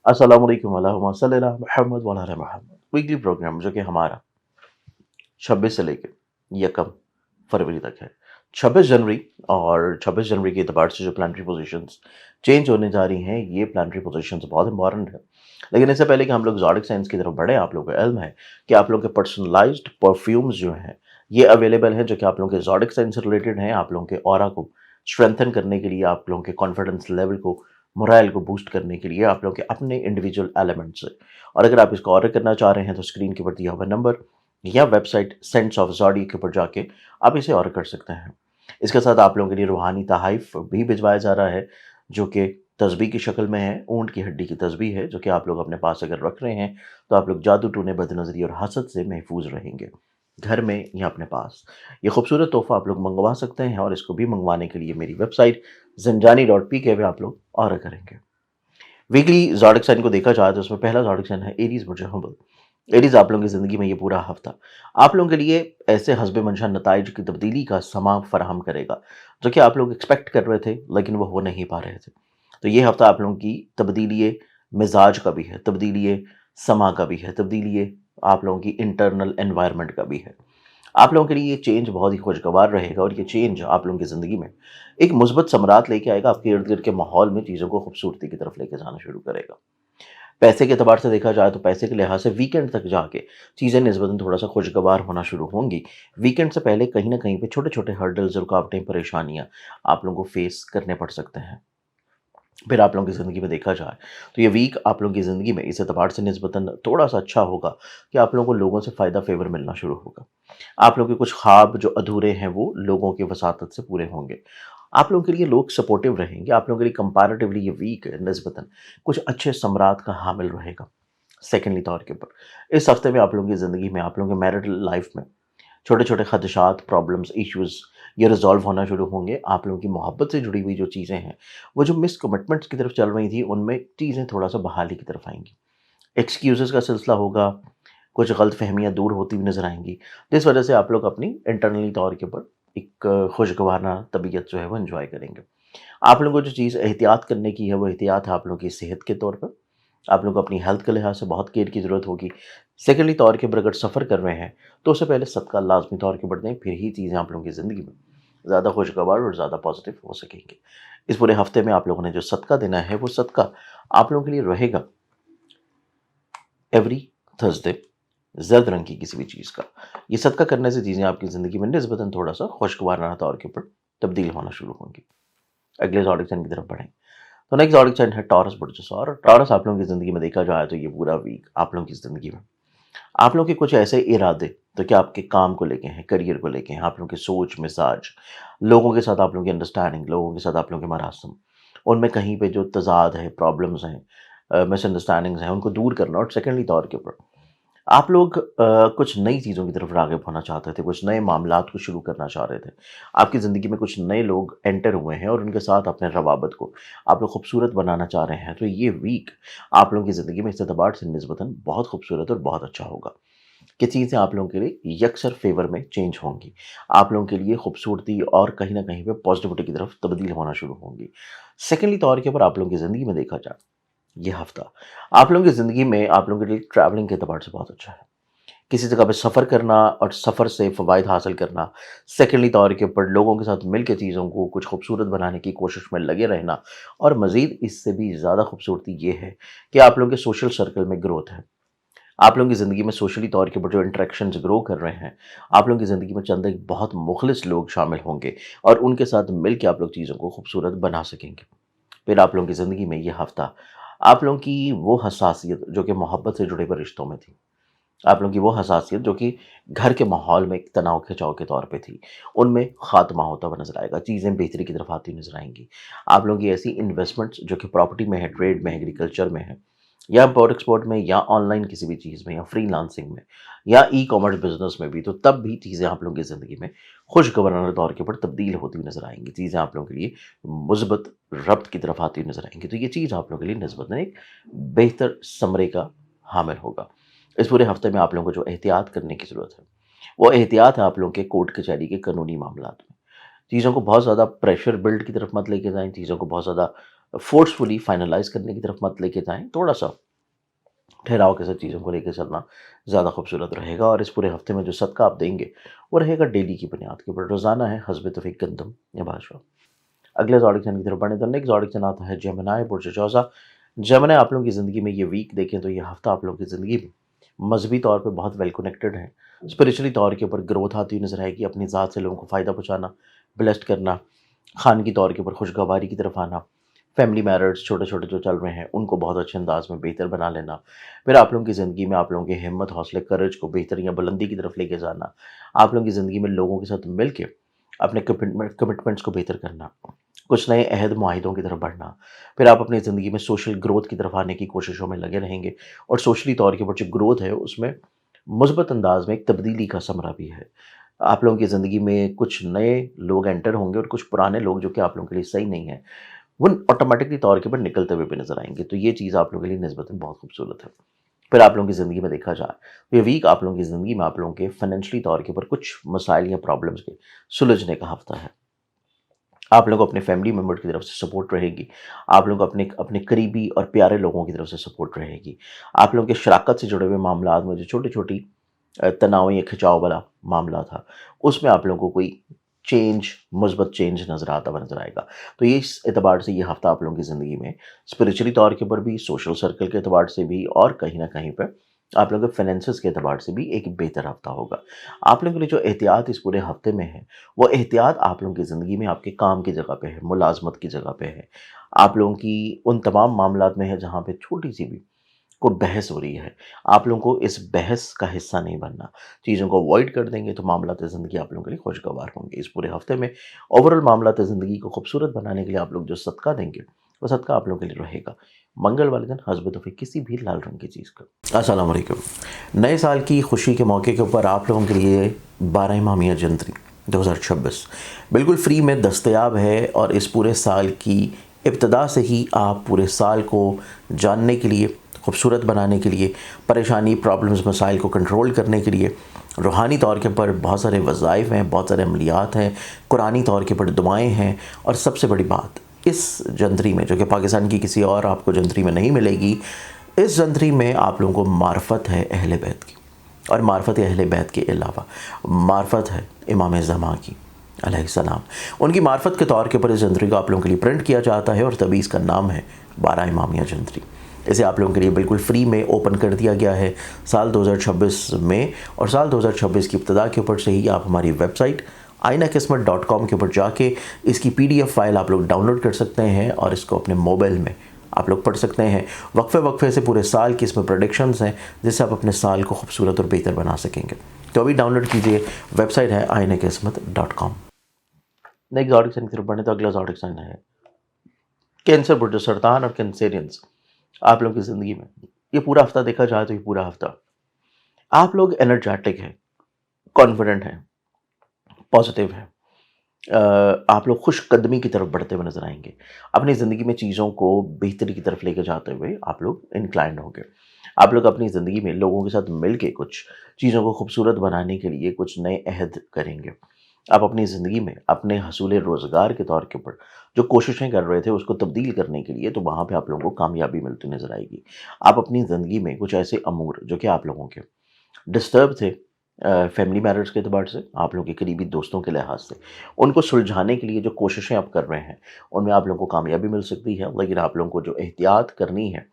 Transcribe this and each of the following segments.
अस्सलाम वालेकुम अल्लाहुम्मा सल्ली अला मुहम्मद व अला आलि मुहम्मद। वीकली प्रोग्राम जो कि हमारा 26 से लेके 1 फरवरी तक है। 26 जनवरी और 26 जनवरी के एतबार से जो प्लानिटरी पोजीशंस चेंज होने जा रही हैं, ये प्लानिटरी पोजीशंस बहुत इंपॉर्टेंट है। लेकिन इससे पहले कि हम लोग ज़ोडिक साइंस की तरफ बढ़ें, आप लोगों को इल्म है कि आप लोगों के पर्सनलाइज्ड परफ्यूम्स जो हैं, ये अवेलेबल हैं, जो कि आप लोगों के ज़ोडिक साइंस से रिलेटेड हैं। आप लोगों के ऑरा को स्ट्रेंथन करने के लिए, आप लोगों के कॉन्फिडेंस लेवल को, मोराल को बूस्ट करने के लिए, आप लोगों के अपने इंडिविजुअल एलिमेंट से। और अगर आप इसको ऑर्डर करना चाह रहे हैं तो स्क्रीन के ऊपर दिया हुआ नंबर या वेबसाइट सेंस ऑफ ज़ोडिक के ऊपर जाके आप इसे ऑर्डर कर सकते हैं। इसके साथ आप लोगों के लिए रूहानी तोहफ़ भी भिजवाया जा रहा है, जो कि तस्बीह की शक्ल में है। ऊँट की हड्डी की तस्बीह है, जो कि आप लोग अपने पास अगर रख रहे हैं तो आप लोग जादू टोने, बदनज़री और हसद से महफूज रहेंगे, घर में या अपने पास। ये खूबसूरत तोहफ़ा आप लोग मंगवा सकते हैं और इसको भी मंगवाने के लिए मेरी वेबसाइट ज़ंजानी.pk पे आप लोग ऑर्डर करेंगे। वीकली ज़ोडिक साइन को देखा जाए तो उसमें पहला ज़ोडिक साइन है एरीज़ बुर्ज हम्बल। एरीज़ आप लोगों की ज़िंदगी में ये पूरा हफ्ता आप लोगों के लिए ऐसे हस्बे मंशा नताइज की तब्दीली का समा फराहम करेगा, जो कि आप लोग एक्सपेक्ट कर रहे थे लेकिन वो हो नहीं पा रहे थे। तो ये हफ्ता आप लोगों की तब्दीली मिजाज का भी है, तब्दीली समा का भी है, तब्दीली आप लोगों की इंटरनल एनवायरनमेंट का भी है। आप लोगों के लिए ये चेंज बहुत ही खुशगवार रहेगा और ये चेंज आप लोगों की ज़िंदगी में एक मुस्बत समरात लेके आएगा। आपके इर्द-गिर्द के माहौल में चीज़ों को खूबसूरती की तरफ लेके जाना शुरू करेगा। पैसे के एतबार से देखा जाए तो पैसे के लिहाज से वीकेंड तक जाके चीज़ें निस्बतन थोड़ा-सा खुशगवार होना शुरू होंगी। वीकेंड से पहले कहीं न कहीं पे छोटे-छोटे हर्डल्स, रुकावटें, परेशानियाँ आप लोगों को फेस करने पड़ सकते हैं। फिर आप लोगों की ज़िंदगी में देखा जाए तो ये वीक आप लोगों की ज़िंदगी में इस एतबार से निस्बतन थोड़ा-सा अच्छा होगा कि आप लोगों को लोगों से फ़ायदा फ़ेवर मिलना शुरू होगा। आप लोगों के कुछ ख्वाब जो अधूरे हैं वो लोगों की वसातत से पूरे होंगे। आप लोगों के लिए लोग सपोर्टिव रहेंगे। आप लोगों के लिए कंपैरेटिवली ये वीक निस्बतन कुछ अच्छे सम्राट का हामिल रहेगा। सेकेंडली तौर के ऊपर इस हफ्ते में आप लोगों की ज़िंदगी में, आप लोगों के मैरिटल लाइफ में छोटे-छोटे खदशात, प्रॉब्लम्स, इश्यूज़ ये रिज़ॉल्व होना शुरू होंगे। आप लोगों की मोहब्बत से जुड़ी हुई जो चीज़ें हैं, वो जो मिस कमिटमेंट्स की तरफ चल रही थी, उनमें चीज़ें थोड़ा-सा बहाली की तरफ आएँगी। एक्सक्यूज़ेज़ का सिलसिला होगा, कुछ गलतफ़हमियाँ दूर होती हुई नज़र आएँगी, जिस वजह से आप लोग अपनी इंटरनली तौर के ऊपर एक खुशगवार तबीयत जो है वो एन्जॉय करेंगे। आप लोगों को जो चीज़ एहतियात करने की है, वो एहतियात है आप लोगों की सेहत के तौर पर। आप लोग को अपनी हेल्थ के लिहाज से बहुत केयर की ज़रूरत होगी। सेकेंडली तौर के ऊपर अगर सफ़र कर रहे हैं, तो उससे पहले सदका लाज़मी तौर के ऊपर दें, फिर ही चीज़ें आप लोगों की ज़िंदगी में ज़्यादा खुशगवार और ज़्यादा पॉज़िटिव हो सकेंगी। इस पूरे हफ़्ते में आप लोगों ने जो सदका देना है, वो सदका आप लोगों के लिए रहेगा एवरी थर्सडे ज़र्द रंग की किसी भी चीज़ का। ये सदका करने से चीज़ें आपकी ज़िंदगी में निस्बतन थोड़ा-सा खुशगवाराना तौर के ऊपर तब्दील होना शुरू होंगी। अगले ज़ोडिक साइन की तरफ बढ़ें। तो नेक्स्ट ज़ोडिक साइन है टॉरस बुर्ज। और टॉरस आप लोगों की ज़िंदगी में देखा जाए तो ये पूरा वीक आप लोगों की ज़िंदगी में आप लोगों के कुछ ऐसे इरादे तो क्या आपके काम को लेके हैं, करियर को लेके हैं, आप लोगों की सोच, मिजाज, लोगों के साथ आप लोगों की अंडरस्टैंडिंग, लोगों के साथ आप लोगों के मरासम, उनमें कहीं पे जो तज़ाद है, प्रॉब्लम्स हैं, मिसअंडरस्टैंडिंग्स हैं, उनको दूर करना। और सेकेंडली तौर के ऊपर आप लोग कुछ नई चीज़ों की तरफ राग़िब होना चाहते थे, कुछ नए मामलात को शुरू करना चाह रहे थे। आपकी ज़िंदगी में कुछ नए लोग एंटर हुए हैं और उनके साथ अपने रवाबत को आप लोग खूबसूरत बनाना चाह रहे हैं। तो ये वीक आप लोगों की ज़िंदगी में इस एतबार से निस्बतन बहुत खूबसूरत और बहुत अच्छा होगा कि चीज़ें आप लोगों के लिए यकसर फ़ेवर में चेंज होंगी। आप लोगों के लिए खूबसूरती और कहीं न कहीं पे पॉज़िटिविटी की तरफ तब्दील होना शुरू होंगी। सेकेंडली तौर के ऊपर आप लोगों की ज़िंदगी में देखा जाए, ये हफ़्ता आप लोगों की ज़िंदगी में आप लोगों के लिए ट्रैवलिंग के एतबार से बहुत अच्छा है। किसी जगह पे सफ़र करना और सफ़र से फ़वाइद हासिल करना, सेकेंडली तौर के ऊपर लोगों के साथ मिल के चीज़ों को कुछ खूबसूरत बनाने की कोशिश में लगे रहना। और मज़ीद इससे भी ज़्यादा खूबसूरती ये है कि आप लोगों के सोशल सर्कल में ग्रोथ है। आप लोगों की ज़िंदगी में सोशली तौर के ऊपर जो इंटरेक्शंस ग्रो कर रहे हैं, आप लोगों की ज़िंदगी में चंद एक बहुत मुख़लिस लोग शामिल होंगे और उनके साथ मिल के आप लोग चीज़ों को खूबसूरत बना सकेंगे। फिर आप लोगों की ज़िंदगी में ये हफ़्ता आप लोगों की वो हसासियत जो कि मोहब्बत से जुड़े हुए रिश्तों में थी, आप लोगों की वो हसासियत जो कि घर के माहौल में एक तनाव-खिंचाव के तौर पे थी, उनमें ख़ात्मा होता हुआ नज़र आएगा। चीज़ें बेहतरी की तरफ आती हुई नज़र आएँगी। आप लोगों की ऐसी इन्वेस्टमेंट्स जो कि प्रॉपर्टी में है, ट्रेड में, एग्रीकल्चर में है, या इम्पोर्ट-एक्सपोर्ट में, या ऑनलाइन किसी भी चीज़ में, या फ्रीलांसिंग में, या ई-कॉमर्स बिज़नेस में भी, तो तब भी चीज़ें आप लोगों की ज़िंदगी में खुशगवाराना तौर के ऊपर तब्दील होती हुई नज़र आएँगी। चीज़ें आप लोगों के लिए मुस्बत रब्त की तरफ आती हुई नज़र आएँगी। तो ये चीज़ आप लोगों के लिए निस्बतन एक बेहतर समरे का हामिल होगा। इस पूरे हफ्ते में आप लोगों को जो एहतियात करने की ज़रूरत है, वो एहतियात है आप लोगों के कोर्ट कचहरी के कानूनी मामलात में। चीज़ों को बहुत ज़्यादा प्रेशर बिल्ड की तरफ मत लेके जाएँ, चीज़ों को बहुत ज़्यादा फोर्सफुली फाइनलाइज करने की तरफ मत लेके जाएं, थोड़ा सा ठहराव के साथ चीज़ों को लेके चलना ज़्यादा खूबसूरत रहेगा। और इस पूरे हफ्ते में जो सदका आप देंगे वो रहेगा डेली की बुनियाद के ऊपर, रोज़ाना है हस्ब तौफीक गंदम या बादशाह। अगले ज़ोडिक साइन की तरफ बढ़ें तो नेक्स्ट ज़ोडिक साइन आता है जेमिनी बुर्ज जौज़ा। जेमिनी आप लोगों की ज़िंदगी में ये वीक देखें तो ये हफ्ता आप लोगों की ज़िंदगी में मजहबी तौर पे बहुत वेल कनेक्टेड है। स्पिरिचुअली तौर के ऊपर ग्रोथ आती हुई नज़र आएगी, अपनी ज़ात से लोगों को फ़ायदा पहुँचाना, ब्लेस्ड करना, खानगी तौर के ऊपर खुशगवारी की तरफ आना, फैमिली मैटर्स छोटे-छोटे जो चल रहे हैं उनको बहुत अच्छे अंदाज़ में बेहतर बना लेना। फिर आप लोगों की ज़िंदगी में आप लोगों की हिम्मत, हौसले, करेज को बेहतर या बुलंदी की तरफ लेके जाना। आप लोगों की ज़िंदगी में लोगों के साथ मिल के अपने कमिटमेंट्स को बेहतर करना, कुछ नए अहद मुआहिदों की तरफ बढ़ना। फिर आप अपनी ज़िंदगी में सोशल ग्रोथ की तरफ आने की कोशिशों में लगे रहेंगे और सोशली तौर के ऊपर जो ग्रोथ है उसमें मुस्बत अंदाज में एक तब्दीली का समरा भी है। आप लोगों की ज़िंदगी में कुछ नए लोग एंटर होंगे और कुछ पुराने लोग जो कि आप लोगों के लिए सही नहीं है, वो ऑटोमेटिकली तौर के ऊपर निकलते हुए भी नज़र आएँगे। तो ये चीज़ आप लोगों के लिए निस्बतन बहुत खूबसूरत है। फिर आप लोगों की ज़िंदगी में देखा जाए, तो ये वीक आप लोगों की ज़िंदगी में आप लोगों के फाइनेंशियली तौर के ऊपर कुछ मसाइल या प्रॉब्लम्स के सुलझने का हफ़्ता है। आप लोगों को अपने फैमिली मेंबर की तरफ से सपोर्ट रहेगी। आप लोगों को अपने अपने करीबी और प्यारे लोगों की तरफ से सपोर्ट रहेगी। आप लोगों के शराकत से जुड़े हुए मामलात में जो छोटी-छोटी तनाव या खिंचाव वाला मामला था, उसमें आप लोगों को कोई चेंज, मुस्बत चेंज नज़र आता हुआ नज़र आएगा। तो ये इस एतबार से ये हफ़्ता आप लोगों की ज़िंदगी में स्पिरिचुअली तौर के ऊपर भी, सोशल सर्कल के एतबार से भी और कहीं न कहीं पे आप लोगों के फाइनेंसेस के एतबार से भी एक बेहतर हफ़्ता होगा। आप लोगों के लिए जो एहतियात इस पूरे हफ़्ते में है, वो एहतियात आप लोगों की ज़िंदगी में आपके काम की जगह पे है, मुलाज़मत की जगह पे है। आप लोगों की उन तमाम मामलात में है जहाँ पे छोटी-सी भी कोई बहस हो रही है, आप लोगों को इस बहस का हिस्सा नहीं बनना। चीज़ों को अवॉइड कर देंगे तो मामलात ज़िंदगी आप लोगों के लिए खुशगवार होंगे। इस पूरे हफ़्ते में ओवरऑल मामलात ज़िंदगी को खूबसूरत बनाने के लिए आप लोग जो सदका देंगे, वो सदका आप लोगों के लिए रहेगा। मंगल वाले दिन हस्ब तौफीक किसी भी लाल रंग की चीज़ का। अस्सलाम वालेकुम। नए साल की खुशी के मौके के ऊपर आप लोगों के लिए 12 इमामिया जंतरी 2026 बिल्कुल फ्री में दस्तयाब है और इस पूरे साल की इब्तिदा से ही आप पूरे साल को जानने के लिए, खूबसूरत बनाने के लिए, परेशानी, प्रॉब्लम्स, मसाइल को कंट्रोल करने के लिए रूहानी तौर के ऊपर बहुत सारे वज़ाइफ हैं, बहुत सारे अमलियात हैं, कुरानी तौर के ऊपर दुआएँ हैं और सबसे बड़ी बात इस जंतरी में, जो कि पाकिस्तान की किसी और आपको जंतरी में नहीं मिलेगी, इस जंतरी में आप लोगों को मार्फत है अहले बैत की और मार्फत अहले बैत के अलावा मार्फत है इमाम ज़मा की अलैहिस्सलाम। उनकी मार्फत के तौर के ऊपर इस जंतरी को आप लोगों के लिए प्रिंट किया जाता है और तभी इसका नाम है 12 इमामिया जंतरी। इसे आप लोगों के लिए बिल्कुल फ्री में ओपन कर दिया गया है साल 2026 में और साल 2026 की इब्तिदा के ऊपर से ही आप हमारी वेबसाइट ainakismat.com के ऊपर जाके इसकी PDF फ़ाइल आप लोग डाउनलोड कर सकते हैं और इसको अपने मोबाइल में आप लोग पढ़ सकते हैं। वक्फे से पूरे साल की इसमें प्रेडिक्शंस हैं जिससे आप अपने साल को खूबसूरत और बेहतर बना सकेंगे। तो अभी डाउनलोड कीजिए, वेबसाइट है ainakismat.com। नेक्स्ट ज़ोडिक साइन की तरफ बढ़े तो अगला ज़ोडिक साइन है कैंसर, बुर्ज सरतान और कैंसेरियंस। आप लोगों की ज़िंदगी में ये पूरा हफ्ता देखा जाए तो ये पूरा हफ्ता आप लोग एनर्जेटिक हैं, कॉन्फिडेंट हैं, पॉजिटिव हैं। आप लोग खुश कदमी की तरफ बढ़ते हुए नजर आएंगे। अपनी ज़िंदगी में चीज़ों को बेहतरी की तरफ लेके जाते हुए आप लोग इंक्लाइंड होंगे। आप लोग अपनी ज़िंदगी में लोगों के साथ मिल के कुछ चीज़ों को खूबसूरत बनाने के लिए कुछ नए अहद करेंगे। आप अपनी ज़िंदगी में अपने हसूल रोज़गार के तौर के ऊपर जो कोशिशें कर रहे थे उसको तब्दील करने के लिए, तो वहाँ पे आप लोगों को कामयाबी मिलती नज़र आएगी। आप अपनी ज़िंदगी में कुछ ऐसे अमूर जो कि आप लोगों के डिस्टर्ब थे फैमिली मैटर्स के एतबार से, आप लोगों के करीबी दोस्तों के लिहाज से, उनको सुलझाने के लिए जो कोशिशें आप कर रहे हैं, उनमें आप लोगों को कामयाबी मिल सकती है। लेकिन आप लोगों को जो एहतियात करनी है,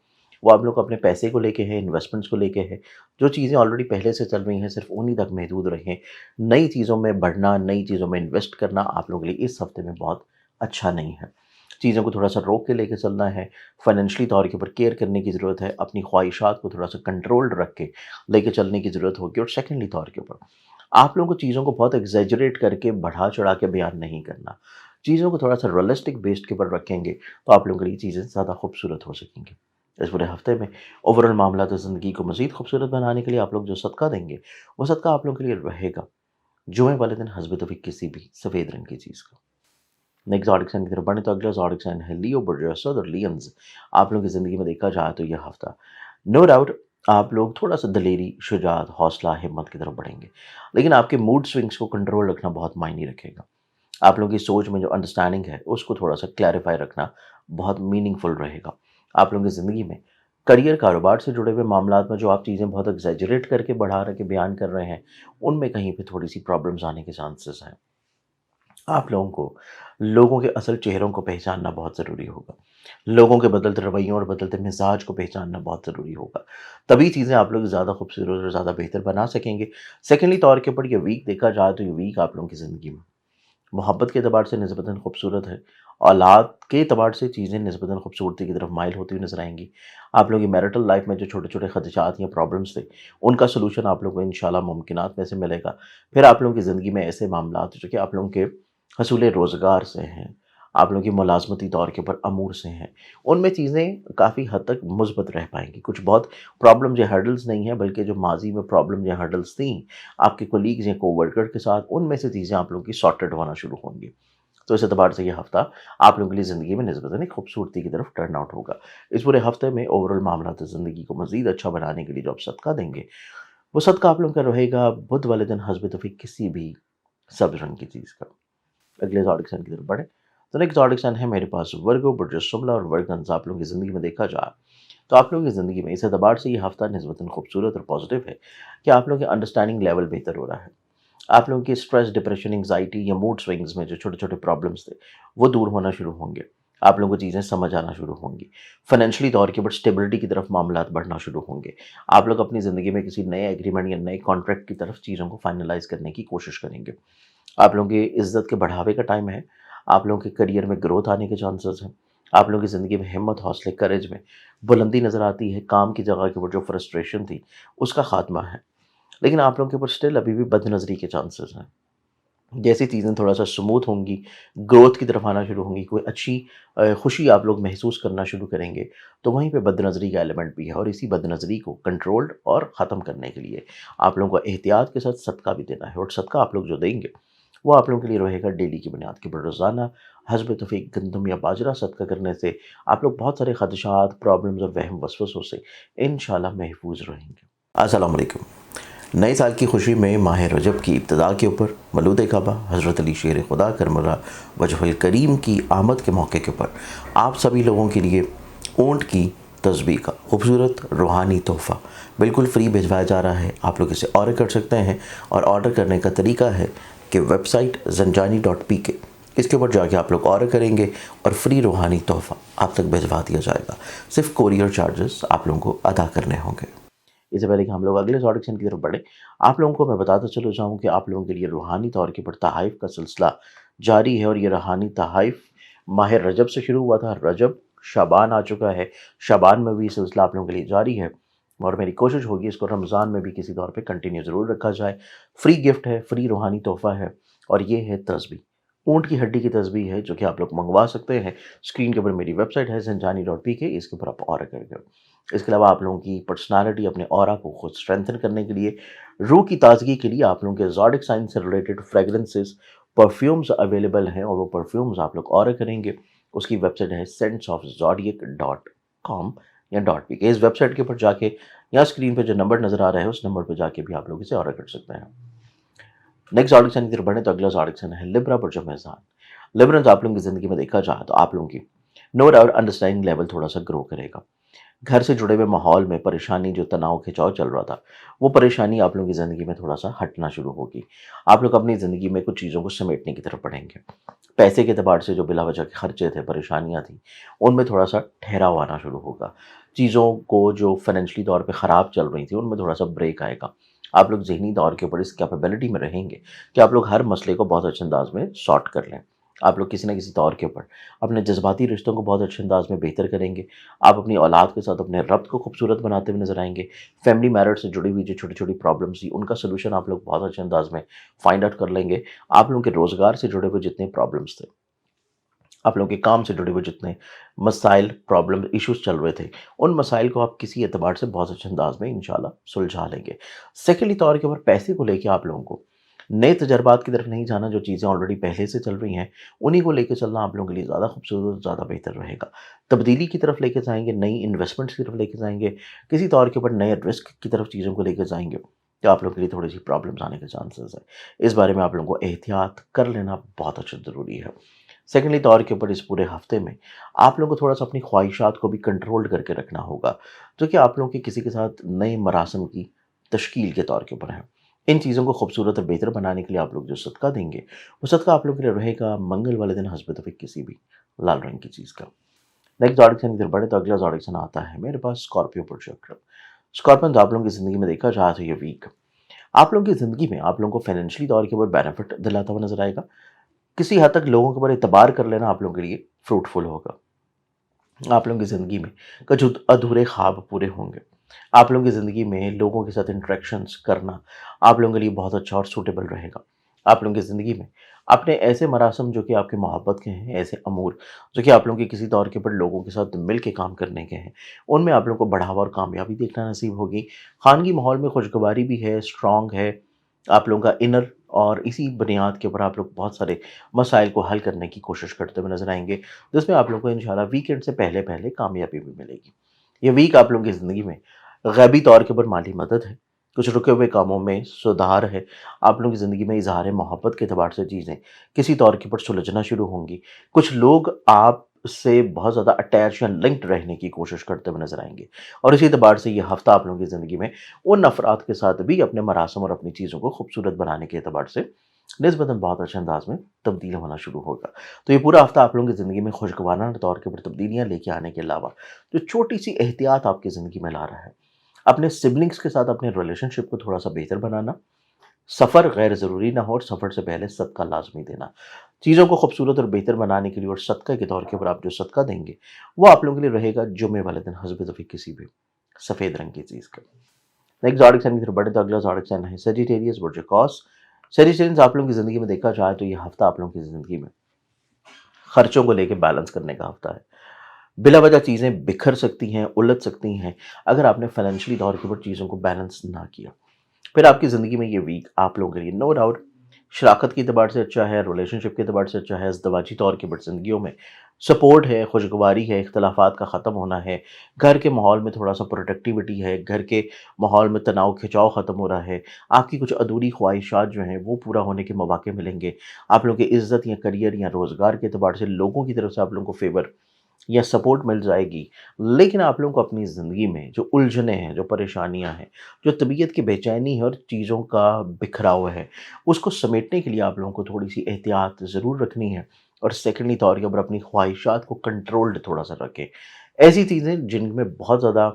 वो आप लोग को अपने पैसे को लेके है, इन्वेस्टमेंट्स को लेके है। जो चीज़ें ऑलरेडी पहले से चल रही हैं, सिर्फ उन्हीं तक महदूद रहें। नई चीज़ों में बढ़ना, नई चीज़ों में इन्वेस्ट करना आप लोगों के लिए इस हफ्ते में बहुत अच्छा नहीं है। चीज़ों को थोड़ा-सा रोक के लेके चलना है, फाइनेंशियली तौर के ऊपर केयर करने की ज़रूरत है, अपनी ख्वाहिशात को थोड़ा-सा कंट्रोल्ड रख के लेके चलने की ज़रूरत होगी। और सेकेंडली तौर के ऊपर आप लोगों को चीज़ों को बहुत एग्ज़ैजरेट करके, बढ़ा-चढ़ा के बयान नहीं करना। चीज़ों को थोड़ा-सा रियलिस्टिक बेस्ड के ऊपर रखेंगे, तो आप लोगों के लिए चीज़ें ज़्यादा खूबसूरत हो सकेंगी। इस पूरे हफ्ते में ओवरऑल मामलात ज़िंदगी को मज़ीद खूबसूरत बनाने के लिए आप लोग जो सदका देंगे, वो सदका आप लोगों के लिए रहेगा जुमे वाले दिन हस्ब तौफीक किसी भी सफ़ेद रंग की चीज़ का। नेक्स्ट ज़ोडिक साइन की तरफ बढ़ें तो अगला ज़ोडिक साइन है लियो, बुर्ज असद और लियंस। आप लोगों की ज़िंदगी में देखा जाए तो यह हफ्ता नो डाउट आप लोग थोड़ा-सा दलेरी, शुजाअत, हौसला, हिम्मत की तरफ बढ़ेंगे। लेकिन आपके मूड स्विंग्स को कंट्रोल रखना बहुत मायने रखेगा। آپ لوگوں کی سوچ میں جو انڈرسٹینڈنگ ہے اس کو تھوڑا سا کلیریفائی رکھنا بہت میننگ فل رہے گا. آپ لوگوں کی زندگی میں کریئر کاروبار سے جڑے ہوئے معاملات میں جو آپ چیزیں بہت ایگزیجریٹ کر کے بڑھا رہے کے بیان کر رہے ہیں ان میں کہیں پہ تھوڑی سی پرابلمز آنے کے چانسز ہیں. آپ لوگوں کو لوگوں کے اصل چہروں کو پہچاننا بہت ضروری ہوگا. لوگوں کے بدلتے رویوں اور بدلتے مزاج کو پہچاننا بہت ضروری ہوگا. تبھی چیزیں آپ لوگ زیادہ خوبصورت اور زیادہ بہتر بنا سکیں گے. سیکنڈلی طور کے اوپر یہ ویک دیکھا جائے تو یہ ویک آپ لوگوں کی زندگی میں محبت کے اعتبار سے نسبتاً خوبصورت ہے. اولاد کے اعتبار سے چیزیں نسبتاً خوبصورتی کی طرف مائل ہوتی ہوئی نظر آئیں گی. آپ لوگوں کی میرٹل لائف میں جو چھوٹے چھوٹے خدشات یا پرابلمس تھے ان کا سلوشن آپ لوگوں کو انشاءاللہ ممکنات میں سے ملے گا. پھر آپ لوگوں کی زندگی میں ایسے معاملات جو کہ آپ لوگوں کے حصول روزگار سے ہیں، آپ لوگوں کی ملازمتی طور کے اوپر امور سے ہیں، ان میں چیزیں کافی حد تک مثبت رہ پائیں گی. کچھ بہت پرابلم یا ہرڈلز نہیں ہیں بلکہ جو ماضی میں پرابلم یا ہرڈلز تھیں آپ کے کولیگز یا کو ورکر کے ساتھ، ان میں سے چیزیں آپ لوگوں کی سارٹڈ ہونا شروع ہوں گی. تو اس اعتبار سے یہ ہفتہ آپ لوگوں کے لیے زندگی میں نسبتاً ایک خوبصورتی کی طرف ٹرن آؤٹ ہوگا. اس پورے ہفتے میں اوورآل معاملات زندگی کو مزید اچھا بنانے کے لیے جو آپ صدقہ دیں گے وہ صدقہ آپ لوگوں کا رہے گا بدھ والے دن حسب توفیق کسی بھی سبز رنگ کی چیز کا. اگلے زوڈک سائن کی طرف بڑھیں تو نیکسٹ زوڈک سائن ہے میرے پاس ورگو. برج شملہ اور ورگنز آپ لوگوں کی زندگی میں دیکھا جائے تو آپ لوگوں کی زندگی میں اس اعتبار سے یہ ہفتہ نسبتاً خوبصورت اور پازیٹیو ہے کہ آپ لوگوں کے انڈرسٹینڈنگ لیول بہتر ہو رہا ہے. آپ لوگوں کی اسٹریس، ڈپریشن، انگزائٹی یا موڈ سوئنگز میں جو چھوٹے چھوٹے پرابلمس تھے وہ دور ہونا شروع ہوں گے. آپ لوگوں کو چیزیں سمجھ آنا شروع ہوں گی. فائنینشلی طور کے اوپر اسٹیبلٹی کی طرف معاملات بڑھنا شروع ہوں گے. آپ لوگ اپنی زندگی میں کسی نئے ایگریمنٹ یا نئے کانٹریکٹ کی طرف چیزوں کو فائنلائز کرنے کی کوشش کریں گے. آپ لوگوں کی عزت کے بڑھاوے کا ٹائم ہے. آپ لوگوں کے کریئر میں گروتھ آنے کے چانسز ہیں. آپ لوگوں کی زندگی میں ہمت، حوصلے، کریج میں بلندی نظر آتی ہے. کام کی جگہ کے اوپر جو فرسٹریشن تھی اس کا خاتمہ ہے. لیکن آپ لوگوں کے اوپر اسٹل ابھی بھی بد نظری کے چانسز ہیں. جیسی چیزیں تھوڑا سا سموتھ ہوں گی، گروتھ کی طرف آنا شروع ہوں گی، کوئی اچھی خوشی آپ لوگ محسوس کرنا شروع کریں گے تو وہیں پہ بد نظری کا ایلیمنٹ بھی ہے. اور اسی بد نظری کو کنٹرولڈ اور ختم کرنے کے لیے آپ لوگوں کو احتیاط کے ساتھ صدقہ بھی دینا ہے. اور صدقہ آپ لوگ جو دیں گے وہ آپ لوگوں کے لیے رہے گا ڈیلی کی بنیاد کے اوپر. روزانہ حسب توفیق گندم یا باجرہ صدقہ کرنے سے آپ لوگ بہت سارے خدشات، پرابلمز اور وہم وسوسوں سے انشاءاللہ محفوظ رہیں گے. السلام علیکم. نئے سال کی خوشی میں ماہ رجب کی ابتدا کے اوپر مولود کعبہ حضرت علی شیر خدا کرم اللہ وجہ الکریم کی آمد کے موقع کے اوپر آپ سبھی لوگوں کے لیے اونٹ کی تسبیح کا خوبصورت روحانی تحفہ بالکل فری بھیجوایا جا رہا ہے. آپ لوگ اسے آرڈر کر سکتے ہیں اور آرڈر کرنے کا طریقہ ہے کہ ویب سائٹ zanjani.pk اس کے اوپر جا کے آپ لوگ آرڈر کریں گے اور فری روحانی تحفہ آپ تک بھیجوا دیا جائے گا. صرف کوریئر چارجز آپ لوگوں کو ادا کرنے ہوں گے. اس سے پہلے کہ ہم لوگ اگلے آڈیشن کی طرف بڑھیں آپ لوگوں کو میں بتاتا چلو جاؤں کہ آپ لوگوں کے لیے روحانی طور کے اوپر تحائف کا سلسلہ جاری ہے. اور یہ روحانی تحائف ماہ رجب سے شروع ہوا تھا. رجب شعبان آ چکا ہے. شعبان میں بھی یہ سلسلہ آپ لوگوں کے لیے جاری ہے اور میری کوشش ہوگی اس کو رمضان میں بھی کسی طور پہ کنٹینیو ضرور رکھا جائے. فری گفٹ ہے، فری روحانی تحفہ ہے اور یہ ہے تسبیح. اونٹ کی ہڈی کی تسبیح ہے جو کہ آپ لوگ منگوا سکتے ہیں. اسکرین کے اوپر میری ویب سائٹ ہے zanjani.pk اس کے اوپر آپ آرڈر کریں گے. اس کے علاوہ آپ لوگوں کی پرسنالٹی، اپنے اورا کو خود اسٹرینتھن کرنے کے لیے، روح کی تازگی کے لیے آپ لوگوں کے زوڈک سائن سے ریلیٹڈ فریگرنسز، پرفیومز اویلیبل ہیں اور وہ پرفیومز آپ لوگ آرڈر کریں گے. اس کی ویب سائٹ ہے senseofzodiac.com یا .pk. اس ویب سائٹ کے اوپر جا کے یا اسکرین پہ جو نمبر نظر آ رہا ہے اس نمبر پہ جا کے بھی آپ لوگ اسے آرڈر کر سکتے ہیں. نیکسٹ زوڈک سائن کی طرف بڑھیں تو اگلا زوڈک سائن ہے لبرا برج میزان. لبرنز آپ لوگوں کی زندگی میں دیکھا جائے تو آپ لوگوں کی نو ڈاؤٹ انڈرسٹینڈنگ لیول تھوڑا سا گرو کرے گا. گھر سے جڑے ہوئے ماحول میں پریشانی، جو تناؤ کھچاؤ چل رہا تھا وہ پریشانی آپ لوگوں کی زندگی میں تھوڑا سا ہٹنا شروع ہوگی. آپ لوگ اپنی زندگی میں کچھ چیزوں کو سمیٹنے کی طرف بڑھیں گے. پیسے کے اعتبار سے جو بلا وجہ کے خرچے تھے، پریشانیاں تھیں، ان میں تھوڑا سا ٹھہراؤ آنا شروع ہوگا. چیزوں کو جو فائنینشلی طور پہ خراب چل رہی تھیں ان میں تھوڑا سا بریک آئے گا. آپ لوگ ذہنی طور کے اوپر اس کیپیبلٹی میں رہیں گے کہ آپ لوگ ہر مسئلے کو بہت اچھے انداز میں سارٹ کر لیں. آپ لوگ کسی نہ کسی طور کے اوپر اپنے جذباتی رشتوں کو بہت اچھے انداز میں بہتر کریں گے. آپ اپنی اولاد کے ساتھ اپنے ربط کو خوبصورت بناتے ہوئے نظر آئیں گے. فیملی میرٹ سے جڑی ہوئی جو چھوٹی چھوٹی پرابلمس تھی ان کا سلوشن آپ لوگ بہت اچھے انداز میں فائنڈ آؤٹ کر لیں گے. آپ لوگوں کے روزگار سے جڑے ہوئے جتنے پرابلمس تھے، آپ لوگوں کے کام سے جڑے ہوئے جتنے مسائل، پرابلم، ایشوز چل رہے تھے، ان مسائل کو آپ کسی اعتبار سے بہت اچھے انداز میں انشاءاللہ سلجھا لیں گے. سیکنڈلی طور کے اوپر پیسے کو لے کے آپ لوگوں کو نئے تجربات کی طرف نہیں جانا. جو چیزیں آلریڈی پہلے سے چل رہی ہیں انہی کو لے کے چلنا آپ لوگوں کے لیے زیادہ خوبصورت، زیادہ بہتر رہے گا. تبدیلی کی طرف لے کے جائیں گے، نئی انویسٹمنٹس کی طرف لے کے جائیں گے، کسی طور کے اوپر نئے رسک کی طرف چیزوں کو لے کے جائیں گے. تو آپ لوگوں کے لیے تھوڑی سی پرابلمس آنے کے چانسز ہے. اس بارے میں آپ لوگوں کو احتیاط کر لینا بہت اچھا ضروری ہے. سیکنڈلی طور کے اوپر اس پورے ہفتے میں آپ لوگوں کو تھوڑا سا اپنی خواہشات کو بھی کنٹرول کر کے رکھنا ہوگا، جو کہ آپ لوگوں کے کسی کے ساتھ نئے مراسم کی تشکیل کے طور کے اوپر ہیں. ان چیزوں کو خوبصورت اور بہتر بنانے کے لیے آپ لوگ جو صدقہ دیں گے، وہ صدقہ آپ لوگوں کے لیے رہے گا منگل والے دن حسب توفیق کسی بھی لال رنگ کی چیز کا. نیکسٹ زوڈک ادھر بڑھے تو اگلا زوڈک آتا ہے میرے پاس اسکارپیو پر چکر. اسکارپین آپ لوگوں کی زندگی میں دیکھا جائے تو یہ ویک آپ لوگوں کی زندگی میں آپ لوگوں کو فائنینشلی طور کے اوپر بینیفٹ دلاتا ہوا نظر آئے گا. کسی حد تک لوگوں کے اوپر اعتبار کر لینا آپ لوگوں کے لیے فروٹفل ہوگا. آپ لوگوں کی زندگی میں کچھ ادھورے خواب پورے ہوں گے. آپ لوگوں کی زندگی میں لوگوں کے ساتھ انٹریکشنز کرنا آپ لوگوں کے لیے بہت اچھا اور سوٹیبل رہے گا. آپ لوگوں کی زندگی میں اپنے ایسے مراسم جو کہ آپ کے محبت کے ہیں، ایسے امور جو کہ آپ لوگوں کے کسی طور کے اوپر لوگوں کے ساتھ مل کے کام کرنے کے ہیں، ان میں آپ لوگوں کو بڑھاوا اور کامیابی دیکھنا نصیب ہوگی. خانگی ماحول میں خوشگواری بھی ہے، اسٹرانگ ہے آپ لوگوں کا انر، اور اسی بنیاد کے اوپر آپ لوگ بہت سارے مسائل کو حل کرنے کی کوشش کرتے ہوئے نظر آئیں گے، جس میں آپ لوگوں کو انشاءاللہ ویکینڈ سے پہلے پہلے کامیابی بھی ملے گی. یہ ویک آپ لوگوں کی زندگی میں غیبی طور کے اوپر مالی مدد ہے، کچھ رکے ہوئے کاموں میں سدھار ہے. آپ لوگوں کی زندگی میں اظہار محبت کے اعتبار سے چیزیں کسی طور کے اوپر سلجھنا شروع ہوں گی. کچھ لوگ آپ سے بہت زیادہ اٹیچ یا لنکڈ رہنے کی کوشش کرتے ہوئے نظر آئیں گے، اور اسی اعتبار سے یہ ہفتہ آپ لوگوں کی زندگی میں ان افراد کے ساتھ بھی اپنے مراسم اور اپنی چیزوں کو خوبصورت بنانے کے اعتبار سے نسبتاً بہت اچھے انداز میں تبدیل ہونا شروع ہوگا. تو یہ پورا ہفتہ آپ لوگوں کی زندگی میں خوشگوارانہ طور کے اوپر تبدیلیاں لے کے آنے کے علاوہ جو چھوٹی سی احتیاط آپ کی زندگی میں لا رہا ہے، اپنے سبلنگس کے ساتھ اپنے ریلیشن شپ کو تھوڑا سا بہتر بنانا، سفر غیر ضروری نہ ہو اور سفر سے پہلے صدقہ لازمی دینا. چیزوں کو خوبصورت اور بہتر بنانے کے لیے اور صدقہ کے طور کے اوپر آپ جو صدقہ دیں گے وہ آپ لوگوں کے لیے رہے گا جمعے والے دن حسب توفیق کسی بھی سفید رنگ کی چیز کا. نیکسٹ زوڈک سائن کی طرف بڑھے تو اگلا زوڈک سائن ہے سیجیٹیریس برج اکوس. سیجیٹیرینز آپ لوگوں کی زندگی میں دیکھا جائے تو یہ ہفتہ آپ لوگوں کی زندگی میں خرچوں کو لے کے بیلنس کرنے کا ہفتہ ہے. بلا وجہ چیزیں بکھر سکتی ہیں، الجھ سکتی ہیں اگر آپ نے فائنینشلی طور کے اوپر چیزوں کو بیلنس نہ کیا. پھر آپ کی زندگی میں یہ ویک آپ لوگوں کے لیے نو ڈاؤٹ شراکت کے اعتبار سے اچھا ہے، ریلیشن شپ کے اعتبار سے اچھا ہے، ازدواجی طور کے اوپر زندگیوں میں سپورٹ ہے، خوشگواری ہے، اختلافات کا ختم ہونا ہے، گھر کے ماحول میں تھوڑا سا پروڈکٹیوٹی ہے، گھر کے ماحول میں تناؤ کھچاؤ ختم ہو رہا ہے، آپ کی کچھ ادھوری خواہشات جو ہیں وہ پورا ہونے کے مواقع ملیں گے. آپ لوگوں کی عزت یا کریئر یا روزگار کے اعتبار سے لوگوں کی طرف سے آپ لوگوں کو فیور یا سپورٹ مل جائے گی. لیکن آپ لوگوں کو اپنی زندگی میں جو الجھنیں ہیں، جو پریشانیاں ہیں، جو طبیعت کی بے چینی ہے اور چیزوں کا بکھراؤ ہے، اس کو سمیٹنے کے لیے آپ لوگوں کو تھوڑی سی احتیاط ضرور رکھنی ہے. اور سیکنڈلی طور کے اوپر اپنی خواہشات کو کنٹرولڈ تھوڑا سا رکھیں. ایسی چیزیں جن میں بہت زیادہ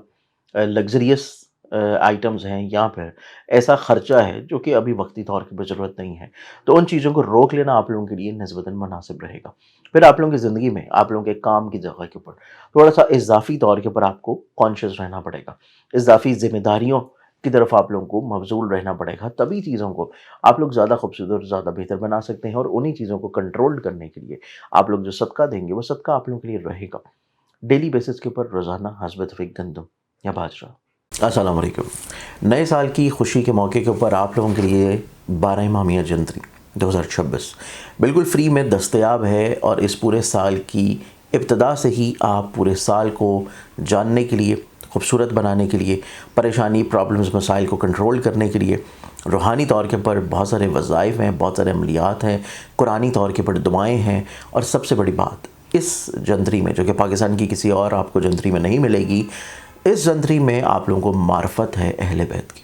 لگزریس آئٹمز ہیں یا پھر ایسا خرچہ ہے جو کہ ابھی وقتی طور پہ ضرورت نہیں ہے، تو ان چیزوں کو روک لینا آپ لوگوں کے لیے نسبتاً مناسب رہے گا. پھر آپ لوگوں کی زندگی میں آپ لوگوں کے کام کی جگہ کے اوپر تھوڑا سا اضافی طور کے اوپر آپ کو کانشیس رہنا پڑے گا، اضافی ذمہ داریوں کی طرف آپ لوگوں کو مبذول رہنا پڑے گا. تبھی چیزوں کو آپ لوگ زیادہ خوبصورت اور زیادہ بہتر بنا سکتے ہیں. اور انہی چیزوں کو کنٹرول کرنے کے لیے آپ لوگ جو صدقہ دیں گے وہ صدقہ آپ لوگوں کے لیے رہے گا ڈیلی بیسس کے اوپر، روزانہ حسب توفیق گندم یا باجرہ. السلام علیکم. نئے سال کی خوشی کے موقع کے اوپر آپ لوگوں کے لیے 12 امامیہ جنتری 2026 بالکل فری میں دستیاب ہے. اور اس پورے سال کی ابتدا سے ہی آپ پورے سال کو جاننے کے لیے، خوبصورت بنانے کے لیے، پریشانی پرابلمز مسائل کو کنٹرول کرنے کے لیے روحانی طور کے اوپر بہت سارے وظائف ہیں، بہت سارے عملیات ہیں، قرآنی طور کے اوپر دعائیں ہیں. اور سب سے بڑی بات اس جنتری میں جو کہ پاکستان کی کسی اور آپ کو جنتری میں نہیں ملے گی، اس جنتری میں آپ لوگوں کو معرفت ہے اہل بیت کی،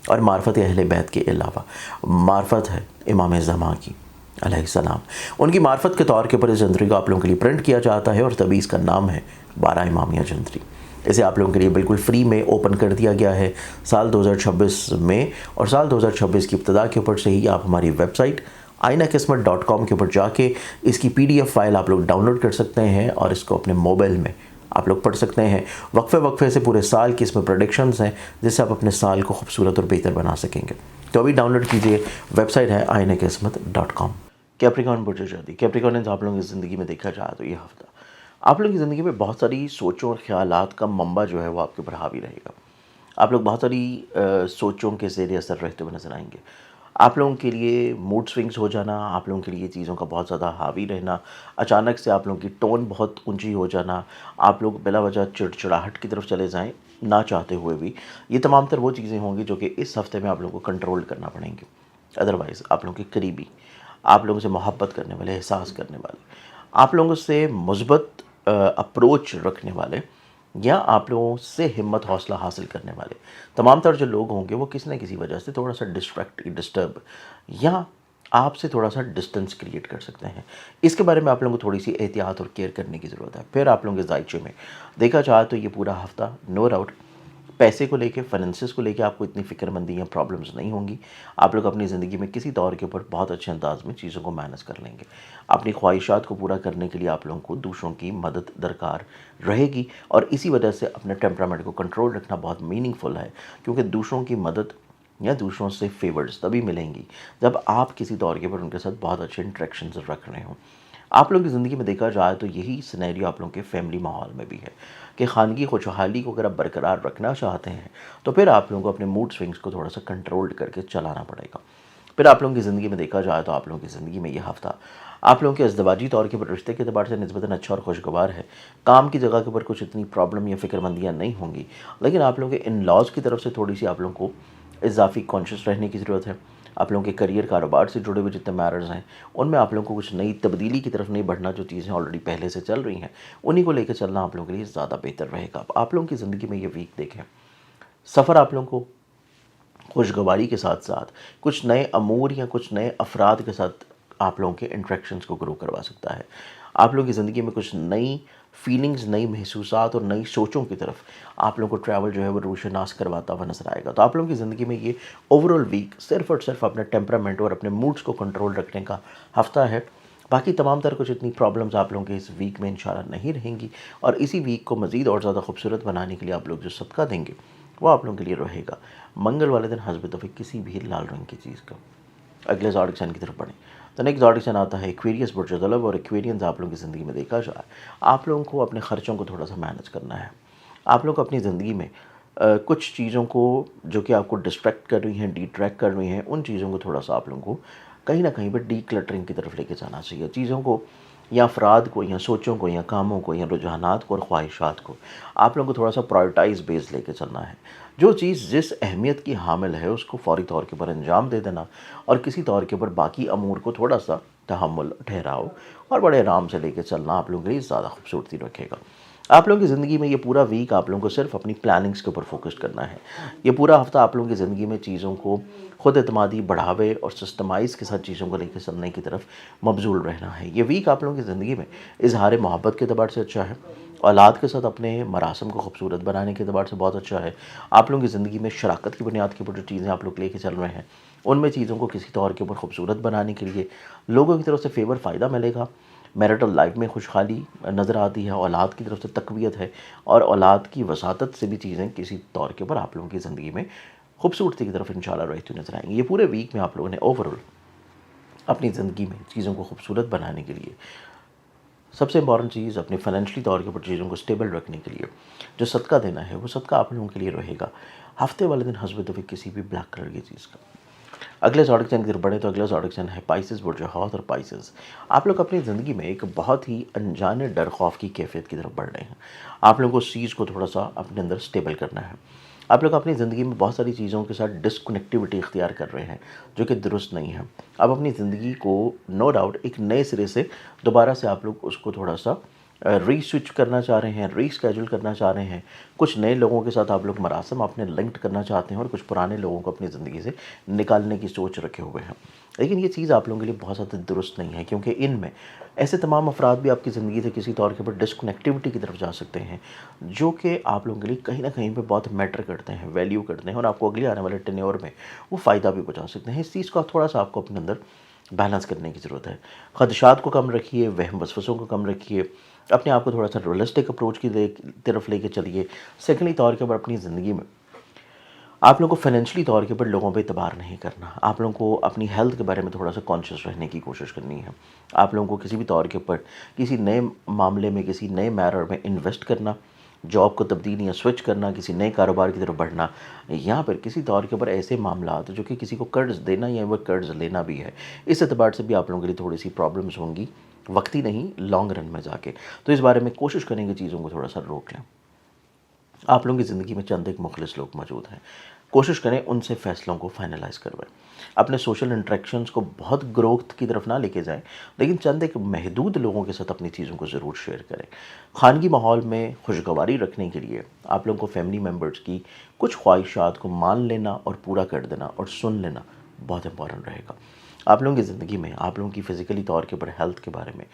اور معرفت اہل بیت کے علاوہ معرفت ہے امام زمان کی علیہ السلام. ان کی معرفت کے طور کے اوپر اس جنتری کو آپ لوگوں کے لیے پرنٹ کیا جاتا ہے، اور تبھی اس کا نام ہے 12 امامیہ جنتری. اسے آپ لوگوں کے لیے بالکل فری میں اوپن کر دیا گیا ہے سال 2026 میں. اور سال 2026 کی ابتدا کے اوپر سے ہی آپ ہماری ویب سائٹ ainaqismat.com کے اوپر جا کے اس کی PDF فائل آپ لوگ ڈاؤن لوڈ کر سکتے ہیں، اور اس کو اپنے موبائل میں آپ لوگ پڑھ سکتے ہیں. وقفے وقفے سے پورے سال کی اس میں پریڈکشنز ہیں جس سے آپ اپنے سال کو خوبصورت اور بہتر بنا سکیں گے. تو ابھی ڈاؤن لوڈ کیجئے، ویب سائٹ ہے ainaqismat.com. کیپریکارن برج شادی. کیپریکارن آپ لوگوں کی زندگی میں دیکھا جائے تو یہ ہفتہ آپ لوگوں کی زندگی میں بہت ساری سوچوں اور خیالات کا منبع جو ہے وہ آپ کے اوپر حاوی رہے گا. آپ لوگ بہت ساری سوچوں کے زیر اثر رہتے ہوئے نظر آئیں گے. آپ لوگوں کے لیے موڈ سوئنگز ہو جانا، آپ لوگوں کے لیے چیزوں کا بہت زیادہ حاوی رہنا، اچانک سے آپ لوگوں کی ٹون بہت اونچی ہو جانا، آپ لوگ بلا وجہ چڑچڑاہٹ کی طرف چلے جائیں، ना चाहते हुए भी ये तमाम तर वो चीज़ें होंगी जो कि इस हफ्ते में आप लोगों को कंट्रोल करना पड़ेंगी। अदरवाइज़ आप लोगों के करीबी, आप लोगों से मोहब्बत करने वाले, एहसास करने वाले, आप लोगों से मुस्बत अप्रोच रखने वाले, या आप लोगों से हिम्मत हौसला हासिल करने वाले तमाम तर जो लोग होंगे वो किसी न किसी वजह से थोड़ा सा डिस्ट्रैक्ट, डिस्टर्ब या आपसे थोड़ा सा डिस्टेंस क्रिएट कर सकते हैं। इसके बारे में आप लोगों को थोड़ी सी एहतियात और केयर करने की ज़रूरत है। फिर आप लोगों के ज़ायचे में देखा जाए तो ये पूरा हफ्ता नो डाउट पैसे को लेके, फाइनेंसेस को लेके आपको इतनी फ़िक्रमंदी या प्रॉब्लम्स नहीं होंगी। आप लोग अपनी ज़िंदगी में किसी तौर के ऊपर बहुत अच्छे अंदाज़ में चीज़ों को मैनेज कर लेंगे। अपनी ख्वाहिशात को पूरा करने के लिए आप लोगों को दूसरों की मदद दरकार रहेगी, और इसी वजह से अपने टेम्परामेंट को कंट्रोल रखना बहुत मीनिंगफुल है, क्योंकि दूसरों की मदद या दूसरों से फेवर्स तभी मिलेंगी जब आप किसी तौर के ऊपर उनके साथ बहुत अच्छे इंटरेक्शंस रख रहे हों। आप लोगों की ज़िंदगी में देखा जाए तो यही सिनेरियो आप लोगों के फैमिली माहौल में भी है कि ख़ानगी खुशहाली को अगर आप बरकरार रखना चाहते हैं तो फिर आप लोगों को अपने मूड स्विंग्स को थोड़ा सा कंट्रोल्ड करके चलाना पड़ेगा। फिर आप लोगों की ज़िंदगी में देखा जाए तो आप लोगों की ज़िंदगी में ये हफ़्ता आप लोगों के अज़दवाजी तौर के ऊपर रिश्ते के अतबार से निस्बतन अच्छा और खुशगवार है। काम की जगह के ऊपर कुछ इतनी प्रॉब्लम या फ़िक्रमंदियाँ नहीं होंगी, लेकिन आप लोगों के इन लॉज़ की तरफ से थोड़ी सी आप लोगों को इजाफ़ी कॉन्शियस रहने की ज़रूरत है। आप लोगों के करियर, कारोबार से जुड़े हुए जितने मैटर्स हैं उनमें आप लोगों को कुछ नई तब्दीली की तरफ नहीं बढ़ना। जो चीज़ें ऑलरेडी पहले से चल रही हैं उन्हीं को लेकर चलना आप लोगों के लिए ज़्यादा बेहतर रहेगा। आप लोगों की ज़िंदगी में ये वीक देखें, सफ़र आप लोगों को खुशगवारी के साथ साथ कुछ नए अमूर या कुछ नए अफराद के साथ आप लोगों के इंट्रैक्शंस को ग्रो करवा सकता है। आप लोगों की ज़िंदगी में कुछ नई फीलिंग्स, नई महसूसात और नई सोचों की तरफ आप लोगों को ट्रैवल जो है वो रोशनास करवाता हुआ नज़र आएगा। तो आप लोगों की ज़िंदगी में ये ओवरऑल वीक सिर्फ़ और सिर्फ अपने टेम्परामेंट और अपने मूड्स को कंट्रोल रखने का हफ़्ता है। बाकी तमाम तरह कुछ इतनी प्रॉब्लम्स आप लोगों के इस वीक में इंशाल्लाह नहीं रहेंगी, और इसी वीक को मज़ीद और ज़्यादा खूबसूरत बनाने के लिए आप लोग जो सदका देंगे वो आप लोगों के लिए रहेगा। मंगल वाले दिन हस्ब तौफीक किसी भी लाल रंग की चीज़ का। अगले ज़ोडिक साइन की तरफ बढ़ें तो नेक्स्ट ज़ोडिक साइन आता है एक्वेरियस बुर्ज तलब, और एक्वेरियंस आप लोगों की ज़िंदगी में देखा जाए आप लोगों को अपने ख़र्चों को थोड़ा सा मैनेज करना है। आप लोग अपनी ज़िंदगी में कुछ चीज़ों को जो कि आपको डिस्ट्रैक्ट कर रही हैं, डिट्रैक्ट कर रही हैं, उन चीज़ों को थोड़ा सा आप लोगों को कहीं ना कहीं पर डीक्लटरिंग की तरफ लेके जाना चाहिए। चीज़ों को या अफराद को या सोचों को या कामों को या रुझानात को और ख्वाहिशात को आप लोगों को थोड़ा सा प्रायोरिटाइज बेस लेके चलना है। जो चीज़ जिस अहमियत की हामिल है उसको फ़ौरी तौर के ऊपर अंजाम दे देना, और किसी तौर के ऊपर बाकी अमूर को थोड़ा सा तहम्मुल, ठहराव और बड़े आराम से लेके चलना आप लोगों के लिए ज़्यादा खूबसूरती रखेगा। आप लोगों की ज़िंदगी में ये पूरा वीक आप लोगों को सिर्फ अपनी प्लानिंग्स के ऊपर फोकस करना है। ये पूरा हफ्ता आप लोगों की ज़िंदगी में चीज़ों को खुद एतमादी बढ़ावे और सिस्टमाइज़ के साथ चीज़ों को लेकर चलने की तरफ मबजूल रहना है। ये वीक आप लोगों की ज़िंदगी में इजहार मोहब्बत के अतबार से अच्छा है, औलाद के साथ अपने मरासम को खूबसूरत बनाने के अतबार से बहुत अच्छा है। आप लोगों की ज़िंदगी में शराकत की बुनियाद के ऊपर जो चीज़ें आप लोग लेके चल रहे हैं उनमें चीज़ों को किसी तौर के ऊपर खूबसूरत बनाने के लिए लोगों की तरफ से फ़ेवर फ़ायदा मिलेगा। मैरिटल लाइफ में खुशहाली नज़र आती है, औलाद की तरफ से तक़वियत है, और औलाद की वसातत से भी चीज़ें किसी तौर के ऊपर आप लोगों की ज़िंदगी में खूबसूरती की तरफ इंशाल्लाह रहती हुई नज़र आएंगी। ये पूरे वीक में आप लोगों ने ओवरऑल अपनी ज़िंदगी में चीज़ों को खूबसूरत बनाने के लिए सबसे इंपॉर्टेंट चीज़ अपने फाइनेंशियली तौर के ऊपर चीज़ों को स्टेबल रखने के लिए जो सदका देना है वो सदका आप लोगों के लिए रहेगा हफ्ते वाले दिन हस्ब तौफीक किसी भी ब्लैक कलर की चीज़ का। अगले ज़ोडिक साइन की तरफ बढ़े तो अगला ज़ोडिक साइन है पाइसेस बुर्ज हौत, और पाइसेस आप लोग अपनी ज़िंदगी में एक बहुत ही अनजाने डर खौफ की कैफियत की तरफ बढ़ रहे हैं। आप लोगों को उस चीज़ को थोड़ा सा अपने अंदर स्टेबल करना है। आप लोग अपनी ज़िंदगी में बहुत सारी चीज़ों के साथ डिसकनेक्टिविटी इख्तियार कर रहे हैं जो कि दुरुस्त नहीं है। आप अपनी ज़िंदगी को नो डाउट एक नए सिरे से दोबारा से आप लोग उसको थोड़ा सा रीस्विच करना चाह रहे हैं, रीस्केड्यूल करना चाह रहे हैं। कुछ नए लोगों के साथ आप लोग मरासम अपने लिंक्ड करना चाहते हैं, और कुछ पुराने लोगों को अपनी ज़िंदगी से निकालने की सोच रखे हुए हैं। लेकिन ये चीज़ आप लोगों के लिए बहुत ज़्यादा दुरुस्त नहीं है, क्योंकि इनमें ऐसे तमाम अफराद भी आपकी ज़िंदगी से किसी तौर के ऊपर डिसकनेक्टिविटी की तरफ जा सकते हैं जो कि आप लोगों के लिए कहीं ना कहीं पे बहुत मैटर करते हैं, वैल्यू करते हैं, और आपको अगले आने वाले टेन्योर में वो फ़ायदा भी पहुँचा सकते हैं। इस चीज़ का थोड़ा सा आपको अपने अंदर बैलेंस करने की ज़रूरत है। ख़दशात को कम रखिए, वहम वसवसों को कम रखिए, अपने आप को थोड़ा सा रियलिस्टिक अप्रोच की तरफ लेके चलिए। सेकेंडली तौर के ऊपर अपनी ज़िंदगी में आप लोगों को फाइनेंशियली तौर के ऊपर लोगों पे एतबार नहीं करना। आप लोगों को अपनी हेल्थ के बारे में थोड़ा सा कॉन्शियस रहने की कोशिश करनी है। आप लोगों को किसी भी तौर के ऊपर किसी नए मामले में, किसी नए मैटर में इन्वेस्ट करना, जॉब को तब्दील या स्विच करना, किसी नए कारोबार की तरफ बढ़ना, या फिर किसी तौर के ऊपर ऐसे मामलात जो कि किसी को कर्ज़ देना या वो कर्ज़ लेना भी है, इस एतबार से भी आप लोगों के लिए थोड़ी सी प्रॉब्लम्स होंगी, वक्ती नहीं लॉन्ग रन में जाके। तो इस बारे में कोशिश करेंगे चीज़ों को थोड़ा सा रोक लें। آپ لوگوں کی زندگی میں چند ایک مخلص لوگ موجود ہیں، کوشش کریں ان سے فیصلوں کو فائنلائز کروائیں۔ اپنے سوشل انٹریکشنز کو بہت گروتھ کی طرف نہ لے کے جائیں، لیکن چند ایک محدود لوگوں کے ساتھ اپنی چیزوں کو ضرور شیئر کریں۔ خانگی ماحول میں خوشگواری رکھنے کے لیے آپ لوگوں کو فیملی ممبرز کی کچھ خواہشات کو مان لینا اور پورا کر دینا اور سن لینا بہت امپورٹنٹ رہے گا۔ آپ لوگوں کی زندگی میں آپ لوگوں کی فزیکلی طور کے اوپر ہیلتھ کے بارے میں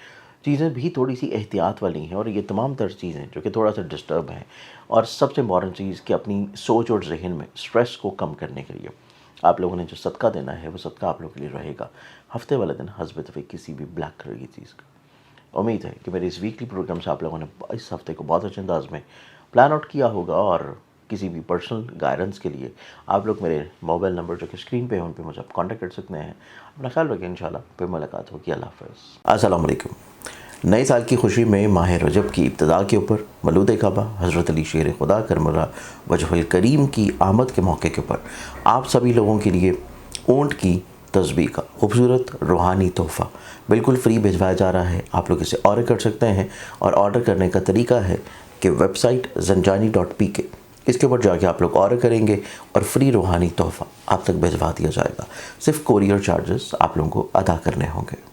چیزیں بھی تھوڑی سی احتیاط والی ہیں، اور یہ تمام تر چیزیں جو کہ تھوڑا سا ڈسٹرب ہیں، اور سب سے امپورٹنٹ چیز کہ اپنی سوچ اور ذہن میں سٹریس کو کم کرنے کے لیے آپ لوگوں نے جو صدقہ دینا ہے وہ صدقہ آپ لوگوں کے لیے رہے گا ہفتے والے دن حسب اتفاق کسی بھی بلیک کلر کی چیز کا۔ امید ہے کہ میرے اس ویکلی پروگرام سے آپ لوگوں نے اس ہفتے کو بہت اچھے انداز میں پلان آؤٹ کیا ہوگا، اور کسی بھی پرسنل گائیڈنس کے لیے آپ لوگ میرے موبائل نمبر جو کہ اسکرین پہ ہیں ان پہ مجھے آپ کانٹیکٹ کر سکتے ہیں۔ اپنا خیال رکھیں، انشاءاللہ پھر ملاقات ہوگی۔ اللہ حافظ۔ السلام علیکم۔ نئے سال کی خوشی میں ماہ رجب کی ابتدا کے اوپر مولود کعبہ حضرت علی شیر خدا کرم اللہ وجہ الکریم کی آمد کے موقع کے اوپر آپ سبھی لوگوں کے لیے اونٹ کی تسبیح کا خوبصورت روحانی تحفہ بالکل فری بھیجوایا جا رہا ہے۔ آپ لوگ اسے آرڈر کر سکتے ہیں، اور آرڈر کرنے کا طریقہ ہے کہ ویب سائٹ zanjani.pk، اس کے اوپر جا کے آپ لوگ آرڈر کریں گے اور فری روحانی تحفہ آپ تک بھیجوا دیا جائے گا۔ صرف کوریئر چارجز آپ لوگوں کو ادا کرنے ہوں گے۔